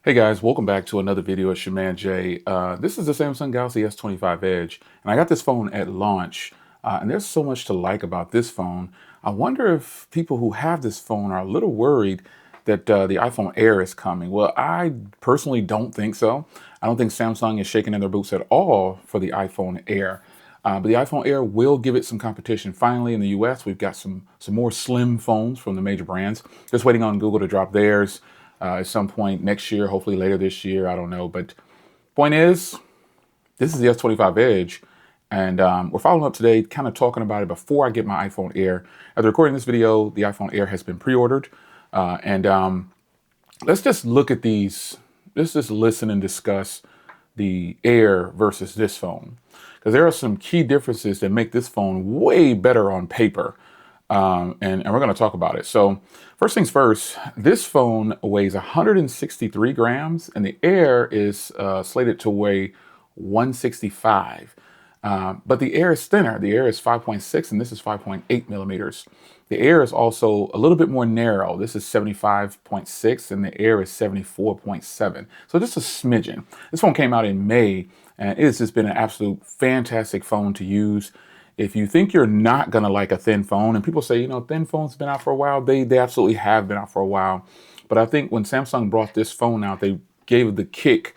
Hey guys, welcome back to another video. It's your man Jay. This is the Samsung Galaxy S25 Edge, and I got this phone at launch, and there's so much to like about this phone. I wonder if people who have this phone are a little worried that the iPhone Air is coming. Well, I personally don't think so. I don't think Samsung is shaking in their boots at all for the iPhone Air. But the iPhone Air will give it some competition. Finally, in the US, we've got some more slim phones from the major brands. Just waiting on Google to drop theirs at some point next year, hopefully later this year. I don't know. But point is, this is the S25 Edge. And we're following up today, kind of talking about it before I get my iPhone Air. After recording this video, the iPhone Air has been pre-ordered. And let's just look at these. Let's just listen and discuss the Air versus this phone. Because there are some key differences that make this phone way better on paper. And we're going to talk about it. So first things first, this phone weighs 163 grams and the Air is slated to weigh 165. But the Air is thinner. The Air is 5.6 and this is 5.8 millimeters. The Air is also a little bit more narrow. This is 75.6 and the Air is 74.7. So just a smidgen. This phone came out in May and it has just been an absolute fantastic phone to use. If you think you're not going to like a thin phone, and people say, you know, thin phones have been out for a while, they absolutely have been out for a while. But I think when Samsung brought this phone out, they gave the kick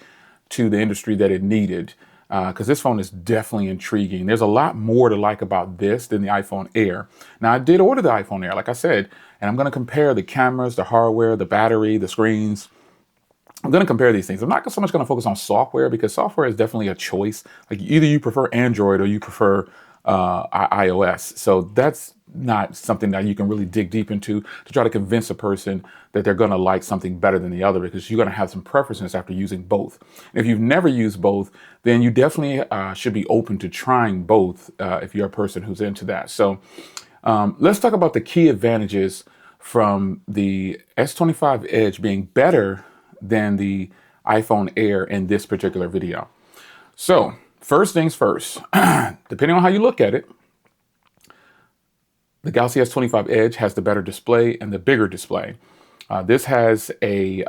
to the industry that it needed, because this phone is definitely intriguing. There's a lot more to like about this than the iPhone Air. Now, I did order the iPhone Air, like I said, and I'm going to compare the cameras, the hardware, the battery, the screens. I'm going to compare these things. I'm not so much going to focus on software because software is definitely a choice. Like either you prefer Android or you prefer iOS. So that's not something that you can really dig deep into to try to convince a person that they're going to like something better than the other, because you're going to have some preferences after using both. And if you've never used both, then you definitely should be open to trying both if you're a person who's into that. So let's talk about the key advantages from the S25 Edge being better than the iPhone Air in this particular video. So first things first, depending on how you look at it, the Galaxy S25 Edge has the better display and the bigger display. This has a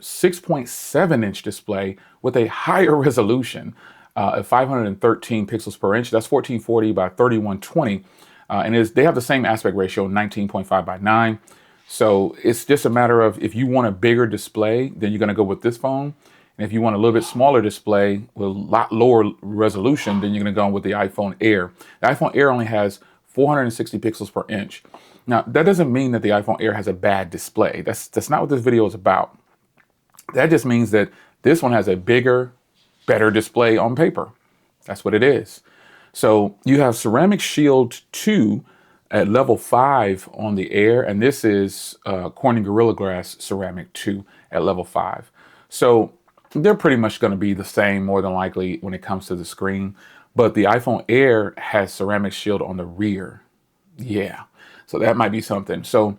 6.7-inch display with a higher resolution of 513 pixels per inch. That's 1440 by 3120. And they have the same aspect ratio, 19.5 by 9. So it's just a matter of if you want a bigger display, then you're going to go with this phone. And if you want a little bit smaller display with a lot lower resolution, then you're going to go with the iPhone Air. The iPhone Air only has 460 pixels per inch. Now, that doesn't mean that the iPhone Air has a bad display. That's not what this video is about. That just means that this one has a bigger, better display on paper. That's what it is. So you have Ceramic Shield 2 at level 5 on the Air, and this is Corning Gorilla Glass Ceramic 2 at level 5. So they're pretty much going to be the same, more than likely, when it comes to the screen. But the iPhone Air has Ceramic Shield on the rear. Yeah, so that might be something. So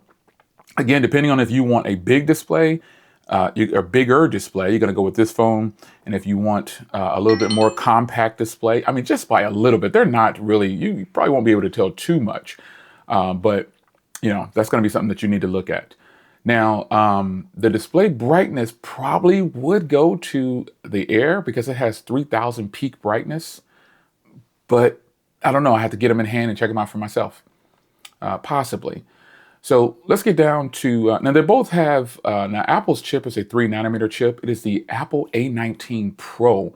again, depending on if you want a big display, a bigger display, you're going to go with this phone. And if you want a little bit more compact display, I mean, just by a little bit, they're not really, you probably won't be able to tell too much. But, you know, that's going to be something that you need to look at. Now, the display brightness probably would go to the Air because it has 3000 peak brightness. But I don't know. I have to get them in hand and check them out for myself. Possibly. So let's get down to, now they both have, now Apple's chip is a 3nm chip. It is the Apple A19 Pro.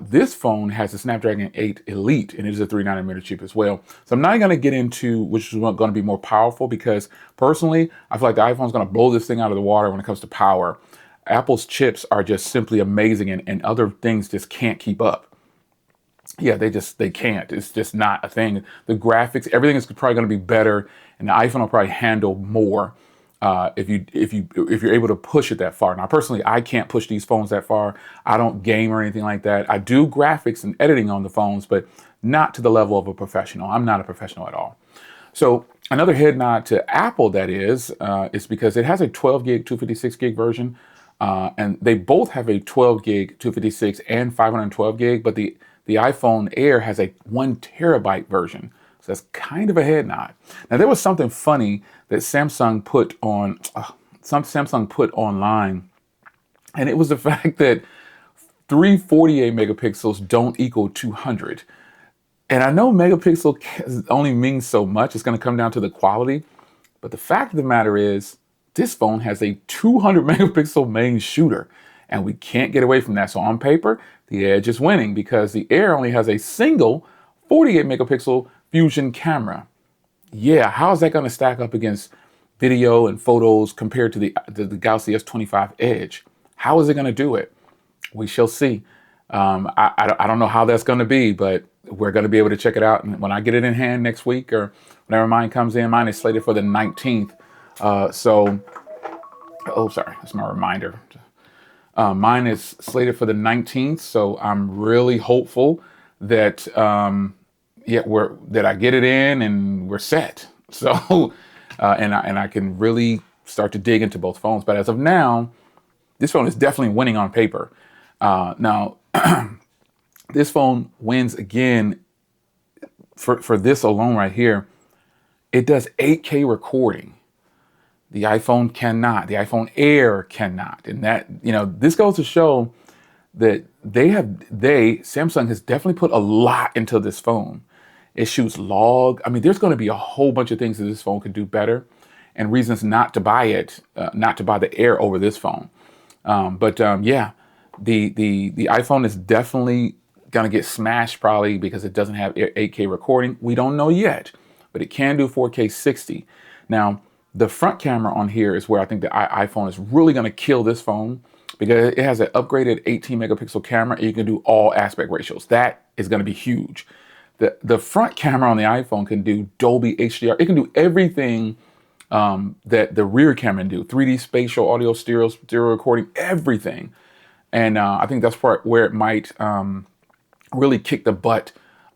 This phone has a Snapdragon 8 Elite, and it is a 3nm chip as well. So I'm not going to get into which is going to be more powerful, because personally, I feel like the iPhone is going to blow this thing out of the water when it comes to power. Apple's chips are just simply amazing, and other things just can't keep up. Yeah, they can't. It's just not a thing. The graphics, everything is probably going to be better, and the iPhone will probably handle more if you're able to push it that far. Now, personally, I can't push these phones that far. I don't game or anything like that. I do graphics and editing on the phones, but not to the level of a professional. I'm not a professional at all. So another head nod to Apple, that is because it has a 12 gig, 256 gig version, and they both have a 12 gig, 256 and 512 gig, but the iPhone Air has a 1 terabyte version. So that's kind of a head nod. Now, there was something funny that Samsung put online And it was the fact that 348 megapixels don't equal 200. And I know megapixel only means so much. It's going to come down to the quality. But the fact of the matter is, this phone has a 200 megapixel main shooter, and we can't get away from that. So on paper, the Edge is winning because the Air only has a single 48 megapixel fusion camera. Yeah, how is that going to stack up against video and photos compared to the Galaxy S25 Edge? How is it going to do it? We shall see. I don't know how that's going to be, but we're going to be able to check it out. And when I get it in hand next week or whenever mine comes in, mine is slated for the 19th. Oh, sorry, that's my reminder. Mine is slated for the 19th, so I'm really hopeful that that I get it in and we're set. So, and I can really start to dig into both phones. But as of now, this phone is definitely winning on paper. Now, this phone wins again for this alone right here. It does 8K recording. The iPhone cannot. The iPhone Air cannot. And that, this goes to show that Samsung has definitely put a lot into this phone. It shoots log. I mean, there's going to be a whole bunch of things that this phone could do better and reasons not to buy it, not to buy the Air over this phone. Yeah, the iPhone is definitely going to get smashed probably because it doesn't have 8K recording. We don't know yet, but it can do 4K 60. Now, the front camera on here is where I think the iPhone is really going to kill this phone because it has an upgraded 18 megapixel camera and you can do all aspect ratios. That is going to be huge. The front camera on the iPhone can do Dolby HDR. It can do everything that the rear camera can do. 3D spatial, audio, stereo recording, everything. And I think that's where it might really kick the butt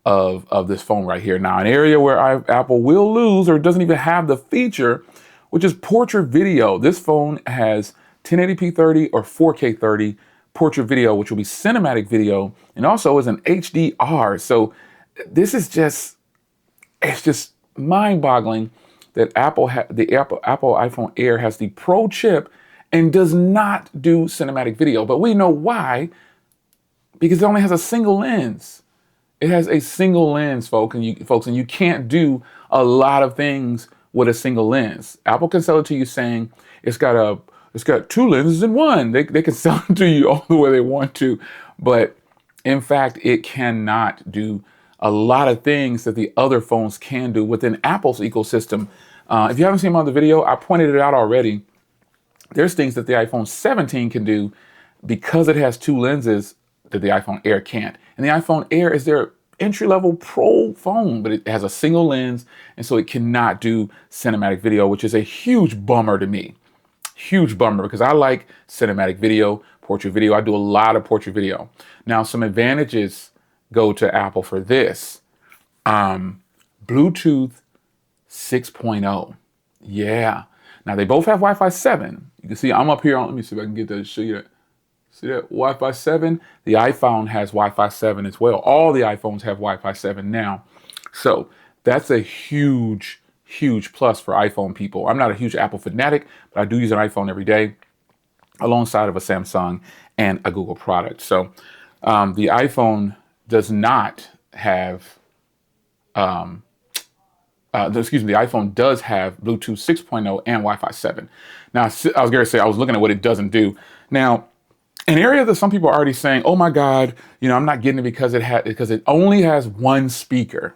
of this phone right here. Now, an area where Apple will lose or doesn't even have the feature, which is portrait video. This phone has 1080p 30 or 4K 30 portrait video, which will be cinematic video, and also is an HDR. So this is it's just mind-boggling that the Apple iPhone Air has the Pro chip and does not do cinematic video. But we know why, because it only has a single lens. It has a single lens, folks, and you can't do a lot of things with a single lens. Apple can sell it to you saying it's got two lenses in one. They can sell it to you all the way they want to, but in fact, it cannot do a lot of things that the other phones can do within Apple's ecosystem. If you haven't seen my other video, I pointed it out already. There's things that the iPhone 17 can do because it has two lenses that the iPhone Air can't. And the iPhone Air is their entry-level pro phone, but it has a single lens, and so it cannot do cinematic video, which is a huge bummer to me. Huge bummer, because I like cinematic video, portrait video. I do a lot of portrait video. Now, some advantages go to Apple for this. Bluetooth 6.0. Yeah. Now, they both have Wi-Fi 7. You can see I'm up here. Let me see if I can get that to show you that. See that? Wi-Fi 7. The iPhone has Wi-Fi 7 as well. All the iPhones have Wi-Fi 7 now. So that's a huge, huge plus for iPhone people. I'm not a huge Apple fanatic, but I do use an iPhone every day alongside of a Samsung and a Google product. So the iPhone does not have, the iPhone does have Bluetooth 6.0 and Wi-Fi 7. Now, I was going to say, I was looking at what it doesn't do. Now, an area that some people are already saying, oh my God, I'm not getting it because it only has one speaker.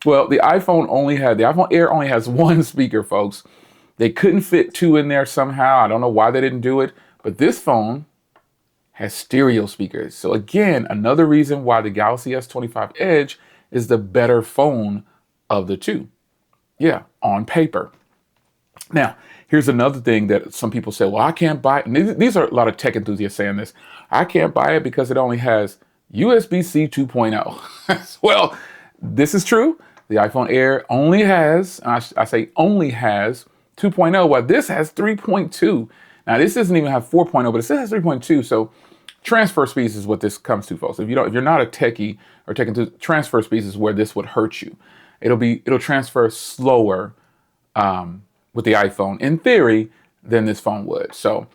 Well, the iPhone Air only has one speaker, folks. They couldn't fit two in there somehow. I don't know why they didn't do it, but this phone has stereo speakers. So again, another reason why the Galaxy S25 Edge is the better phone of the two. Yeah, on paper. Now, here's another thing that some people say, well, I can't buy it. And these are a lot of tech enthusiasts saying this. I can't buy it because it only has USB-C 2.0. Well, this is true. The iPhone Air only has, I say only has 2.0, while this has 3.2. Now, this doesn't even have 4.0, but it still has 3.2. So transfer speeds is what this comes to, folks. If you're not a techie or tech enthusiast, transfer speeds is where this would hurt you. It'll transfer slower with the iPhone, in theory, than this phone would. So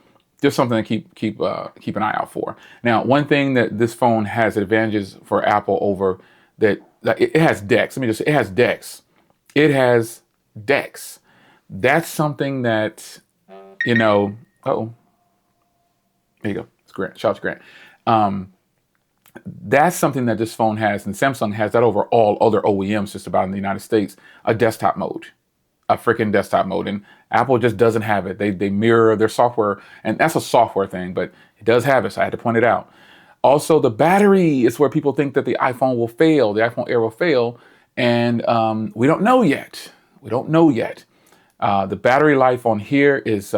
just something to keep an eye out for. Now, one thing that this phone has advantages for Apple over that it has DeX. Let me just say, it has DeX. It has DeX. That's something that, you know, oh, there you go. It's Grant. Shout out to Grant. That's something that this phone has, and Samsung has that over all other OEMs just about in the United States, a desktop mode, a freaking desktop mode. And Apple just doesn't have it. They mirror their software, and that's a software thing, but it does have it, so I had to point it out. Also, the battery is where people think that the iPhone will fail, the iPhone Air will fail, and we don't know yet. We don't know yet. The battery life on here is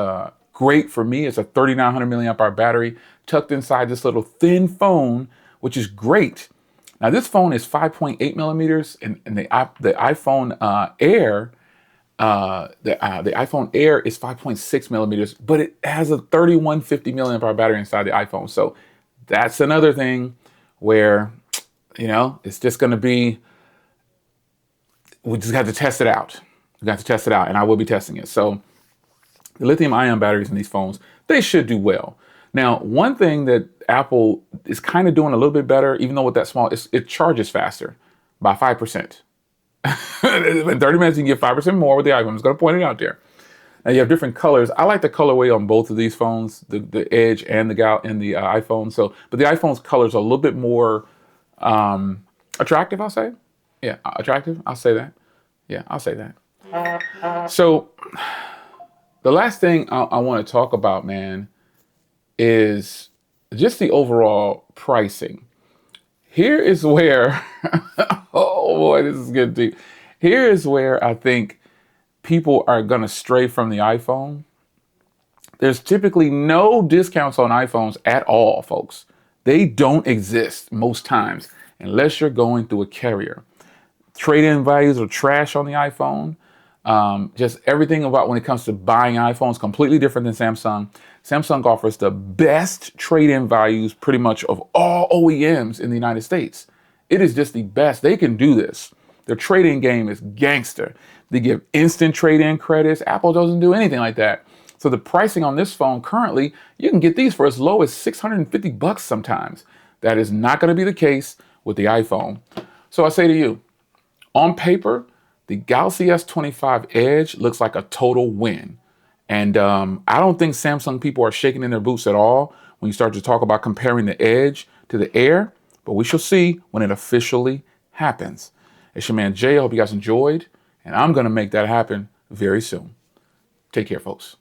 great for me. It's a 3,900 milliamp hour battery tucked inside this little thin phone, which is great. Now, this phone is 5.8 millimeters, and the iPhone Air, the iPhone Air is 5.6 millimeters, but it has a 3,150 milliamp hour battery inside the iPhone. So that's another thing where, you know, it's just going to be, we just have to test it out. We got to test it out, and I will be testing it. So the lithium-ion batteries in these phones, they should do well. Now, one thing that Apple is kind of doing a little bit better, even though with that small, it charges faster by 5%. In 30 minutes, you can get 5% more with the iPhone. I'm just going to point it out there. Now, you have different colors. I like the colorway on both of these phones, the Edge and the iPhone. So, but the iPhone's colors are a little bit more attractive, I'll say. Yeah, attractive. I'll say that. Yeah, I'll say that. So, the last thing I want to talk about, man, is just the overall pricing. Here is where, oh boy, this is good deep. Here is where I think people are going to stray from the iPhone. There's typically no discounts on iPhones at all, folks. They don't exist most times unless you're going through a carrier. Trade-in values are trash on the iPhone. Just everything about when it comes to buying iPhones, completely different than Samsung. Samsung offers the best trade-in values pretty much of all OEMs in the United States. It is just the best. They can do this. Their trade-in game is gangster. They give instant trade-in credits. Apple doesn't do anything like that. So the pricing on this phone currently, you can get these for as low as $650 sometimes. That is not going to be the case with the iPhone. So I say to you, on paper, the Galaxy S25 Edge looks like a total win. And I don't think Samsung people are shaking in their boots at all when you start to talk about comparing the Edge to the Air. But we shall see when it officially happens. It's your man Jay. I hope you guys enjoyed. And I'm going to make that happen very soon. Take care, folks.